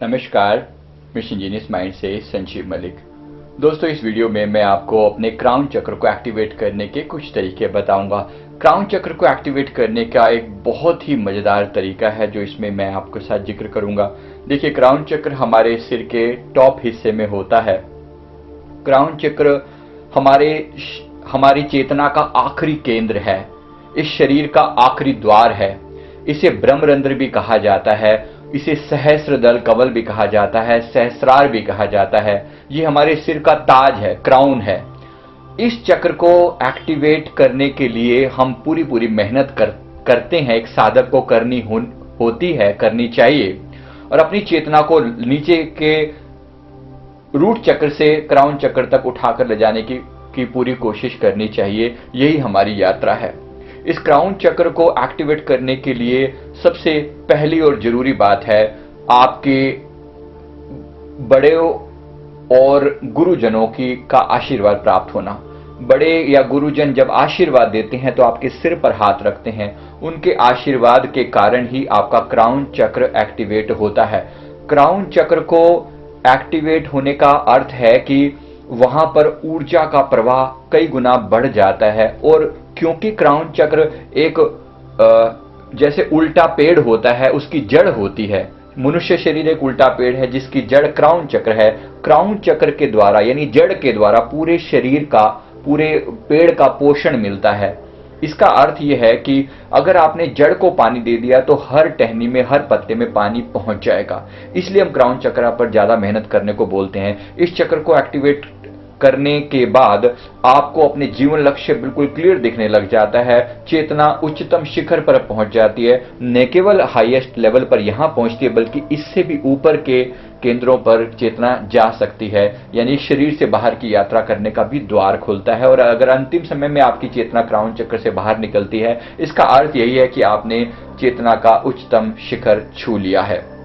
नमस्कार, mission genius mind से संजीव मलिक। दोस्तों, इस वीडियो में मैं आपको अपने क्राउन चक्र को एक्टिवेट करने के कुछ तरीके बताऊंगा। क्राउन चक्र को एक्टिवेट करने का एक बहुत ही मजेदार तरीका है जो इसमें मैं आपके साथ जिक्र करूंगा। देखिए, क्राउन चक्र हमारे सिर के टॉप हिस्से में होता है। क्राउन चक्र हमारी चेतना का आखिरी केंद्र है, इस शरीर का आखिरी द्वार है। इसे ब्रह्मरंध्र भी कहा जाता है, इसे सहस्त्रदल कवल भी कहा जाता है, सहस्रार भी कहा जाता है। ये हमारे सिर का ताज है, क्राउन है। इस चक्र को एक्टिवेट करने के लिए हम पूरी मेहनत करते हैं। एक साधक को करनी चाहिए और अपनी चेतना को नीचे के रूट चक्र से क्राउन चक्र तक उठाकर ले जाने की पूरी कोशिश करनी चाहिए। यही हमारी यात्रा है। इस क्राउन चक्र को एक्टिवेट करने के लिए सबसे पहली और जरूरी बात है आपके बड़े और गुरुजनों का आशीर्वाद प्राप्त होना। बड़े या गुरुजन जब आशीर्वाद देते हैं तो आपके सिर पर हाथ रखते हैं। उनके आशीर्वाद के कारण ही आपका क्राउन चक्र एक्टिवेट होता है। क्राउन चक्र को एक्टिवेट होने का अर्थ है कि वहां पर ऊर्जा का प्रवाह कई गुना बढ़ जाता है। और क्योंकि क्राउन चक्र एक जैसे उल्टा पेड़ होता है, उसकी जड़ होती है। मनुष्य शरीर एक उल्टा पेड़ है जिसकी जड़ क्राउन चक्र है। क्राउन चक्र के द्वारा यानी जड़ के द्वारा पूरे शरीर का, पूरे पेड़ का पोषण मिलता है। इसका अर्थ यह है कि अगर आपने जड़ को पानी दे दिया तो हर टहनी में, हर पत्ते में पानी पहुंच जाएगा। इसलिए हम क्राउन चक्र पर ज्यादा मेहनत करने को बोलते हैं। इस चक्र को एक्टिवेट करने के बाद आपको अपने जीवन लक्ष्य बिल्कुल क्लियर दिखने लग जाता है। चेतना उच्चतम शिखर पर पहुंच जाती है। न केवल हाईएस्ट लेवल पर यहां पहुंचती है बल्कि इससे भी ऊपर के केंद्रों पर चेतना जा सकती है, यानी शरीर से बाहर की यात्रा करने का भी द्वार खुलता है। और अगर अंतिम समय में आपकी चेतना क्राउन चक्र से बाहर निकलती है, इसका अर्थ यही है कि आपने चेतना का उच्चतम शिखर छू लिया है।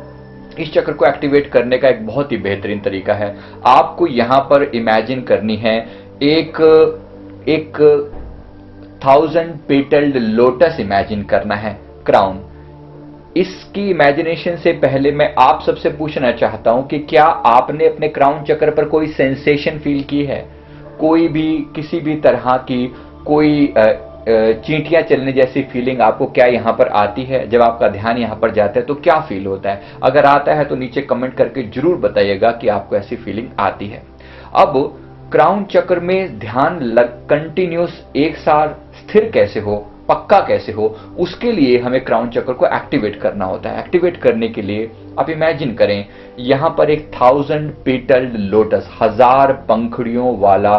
इस चक्र को एक्टिवेट करने का एक बहुत ही बेहतरीन तरीका है। आपको यहां पर इमेजिन करनी है एक 1000 पेटल्ड लोटस इमेजिन करना है क्राउन। इसकी इमेजिनेशन से पहले मैं आप सबसे पूछना चाहता हूं कि क्या आपने अपने क्राउन चक्र पर कोई सेंसेशन फील की है? कोई भी किसी भी तरह की कोई चींटियां चलने जैसी फीलिंग आपको क्या यहां पर आती है? जब आपका ध्यान यहां पर जाता है तो क्या फील होता है? अगर आता है तो नीचे कमेंट करके जरूर बताइएगा कि आपको ऐसी फीलिंग आती है। अब क्राउन चक्र में ध्यान कंटिन्यूस एक साथ स्थिर कैसे हो, पक्का कैसे हो, उसके लिए हमें क्राउन चक्र को एक्टिवेट करना होता है। एक्टिवेट करने के लिए आप इमेजिन करें यहां पर एक 1000 पेटल्ड लोटस, 1000 पंखुड़ियों वाला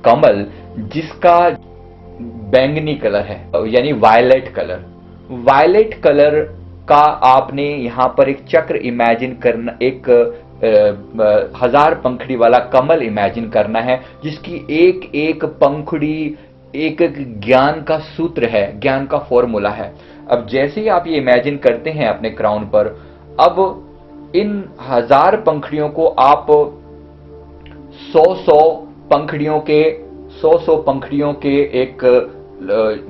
कमल जिसका बैंगनी कलर है, यानी वायलेट कलर। वायलेट कलर का आपने यहां पर एक चक्र इमेजिन करना, एक 1000 पंखुड़ी वाला कमल इमेजिन करना है जिसकी एक एक पंखुड़ी एक ज्ञान का सूत्र है, ज्ञान का फॉर्मूला है। अब जैसे ही आप ये इमेजिन करते हैं अपने क्राउन पर, अब इन 1000 पंखुड़ियों को आप 100 पंखुड़ियों के एक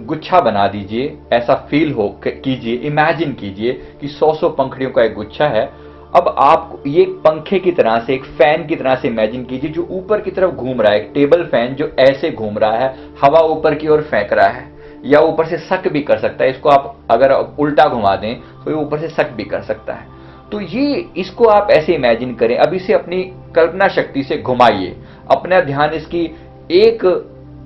गुच्छा बना दीजिए। ऐसा फील हो कीजिए, इमेजिन कीजिए कि 100 पंखुड़ियों का एक गुच्छा है। अब आप ये पंखे की तरह से, एक फैन की तरह से इमेजिन कीजिए जो ऊपर की तरफ घूम रहा है। एक टेबल फैन जो ऐसे घूम रहा है, हवा ऊपर की ओर फेंक रहा है, या ऊपर से सक भी कर सकता है। इसको आप अगर उल्टा घुमा दें तो ये ऊपर से सक भी कर सकता है। तो इसको आप ऐसे इमेजिन करें। अब इसे अपनी कल्पना शक्ति से घुमाइए। अपना ध्यान इसकी एक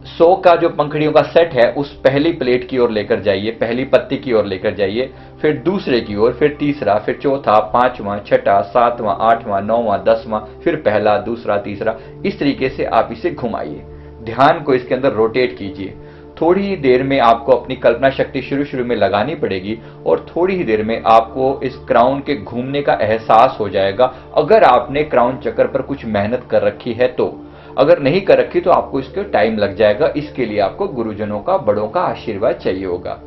100 का जो पंखुड़ियों का सेट है उस पहली प्लेट की ओर लेकर जाइए, पहली पत्ती की ओर लेकर जाइए, फिर दूसरे की ओर, फिर तीसरा, फिर चौथा, पांचवा, छठा, सातवां, आठवां, नौवां, 10वां, फिर पहला, दूसरा, तीसरा। इस तरीके से आप इसे घुमाइए। ध्यान को इसके अंदर रोटेट कीजिए। थोड़ी ही देर में आपको अपनी कल्पना शक्ति शुरू में लगानी पड़ेगी और थोड़ी ही देर में आपको इस क्राउन के घूमने का एहसास हो जाएगा। अगर आपने क्राउन चक्र पर कुछ मेहनत कर रखी है तो। अगर नहीं कर रखी तो आपको इसके टाइम लग जाएगा। इसके लिए आपको गुरुजनों का, बड़ों का आशीर्वाद चाहिए होगा।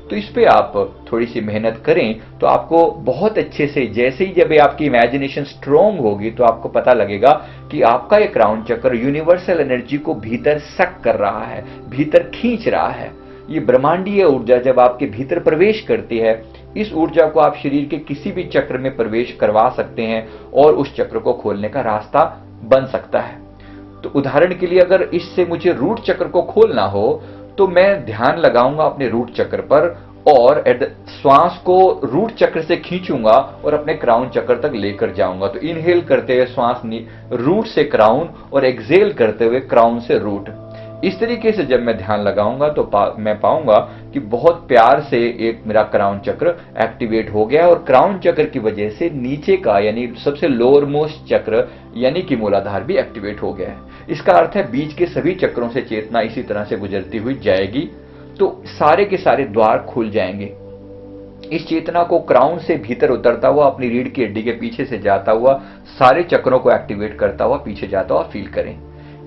तो इस पे आप थोड़ी सी मेहनत करें तो आपको बहुत अच्छे से, जैसे ही जब आपकी इमेजिनेशन स्ट्रोंग होगी तो आपको पता लगेगा कि आपका ये क्राउन चक्र यूनिवर्सल एनर्जी को भीतर सक कर रहा है, भीतर खींच रहा है। ये ब्रह्मांडीय ऊर्जा जब आपके भीतर प्रवेश करती है, इस ऊर्जा को आप शरीर के किसी भी चक्र में प्रवेश करवा सकते हैं और उस चक्र को खोलने का रास्ता बन सकता है। तो उदाहरण के लिए अगर इससे मुझे रूट चक्र को खोलना हो तो मैं ध्यान लगाऊंगा अपने रूट चक्र पर और श्वास को रूट चक्र से खींचूंगा और अपने क्राउन चक्र तक लेकर जाऊंगा। तो इनहेल करते हुए श्वास रूट से क्राउन और एक्सहेल करते हुए क्राउन से रूट। इस तरीके से जब मैं ध्यान लगाऊंगा तो मैं पाऊंगा कि बहुत प्यार से एक मेरा क्राउन चक्र एक्टिवेट हो गया और क्राउन चक्र की वजह से नीचे का यानी सबसे लोअर मोस्ट चक्र यानी कि मूलाधार भी एक्टिवेट हो गया है। इसका अर्थ है बीच के सभी चक्रों से चेतना इसी तरह से गुजरती हुई जाएगी तो सारे के सारे द्वार खुल जाएंगे। इस चेतना को क्राउन से भीतर उतरता हुआ अपनी रीढ़ की हड्डी के पीछे से जाता हुआ सारे चक्रों को एक्टिवेट करता हुआ पीछे जाता हुआ फील करें।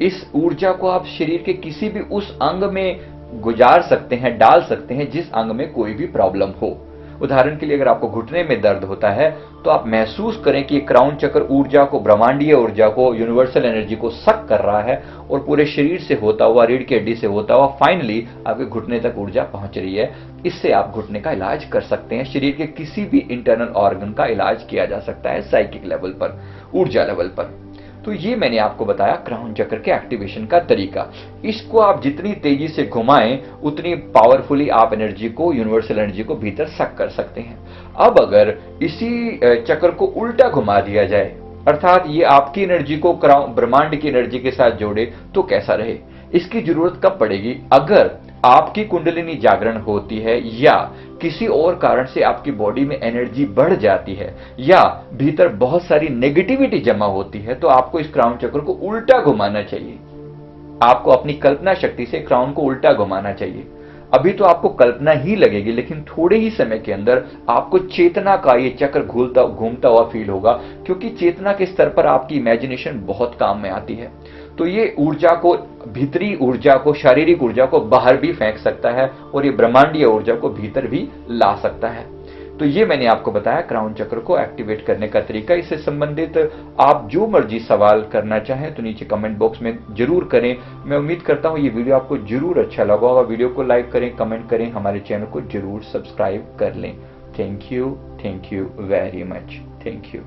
इस ऊर्जा को आप शरीर के किसी भी उस अंग में गुजार सकते हैं, डाल सकते हैं जिस अंग में कोई भी प्रॉब्लम हो। उदाहरण के लिए अगर आपको घुटने में दर्द होता है तो आप महसूस करें कि क्राउन चक्र ऊर्जा को, ब्रह्मांडीय ऊर्जा को, यूनिवर्सल एनर्जी को सक कर रहा है और पूरे शरीर से होता हुआ, रीढ़ की हड्डी से होता हुआ फाइनली आपके घुटने तक ऊर्जा पहुंच रही है। इससे आप घुटने का इलाज कर सकते हैं। शरीर के किसी भी इंटरनल ऑर्गन का इलाज किया जा सकता है साइकिक लेवल पर, ऊर्जा लेवल पर। तो ये मैंने आपको बताया क्राउन चक्र के एक्टिवेशन का तरीका। इसको आप जितनी तेजी से घुमाएं उतनी पावरफुली आप एनर्जी को, यूनिवर्सल एनर्जी को भीतर सक कर सकते हैं। अब अगर इसी चक्र को उल्टा घुमा दिया जाए, अर्थात ये आपकी एनर्जी को ब्रह्मांड की एनर्जी के साथ जोड़े तो कैसा रहे? इसकी जरूरत कब पड़ेगी? अगर आपकी कुंडलिनी जागरण होती है या किसी और कारण से आपकी बॉडी में एनर्जी बढ़ जाती है या भीतर बहुत सारी नेगेटिविटी जमा होती है तो आपको इस क्राउन चक्र को उल्टा घुमाना चाहिए। आपको अपनी कल्पना शक्ति से क्राउन को उल्टा घुमाना चाहिए। अभी तो आपको कल्पना ही लगेगी लेकिन थोड़े ही समय के अंदर आपको चेतना का ये चक्र घूमता हुआ फील होगा, क्योंकि चेतना के स्तर पर आपकी इमेजिनेशन बहुत काम में आती है। तो ये ऊर्जा को, भीतरी ऊर्जा को, शारीरिक ऊर्जा को बाहर भी फेंक सकता है और ये ब्रह्मांडीय ऊर्जा को भीतर भी ला सकता है। तो ये मैंने आपको बताया क्राउन चक्र को एक्टिवेट करने का तरीका। इससे संबंधित आप जो मर्जी सवाल करना चाहें तो नीचे कमेंट बॉक्स में जरूर करें। मैं उम्मीद करता हूं ये वीडियो आपको जरूर अच्छा लगा होगा। वीडियो को लाइक करें, कमेंट करें, हमारे चैनल को जरूर सब्सक्राइब कर लें। Thank you very much. Thank you.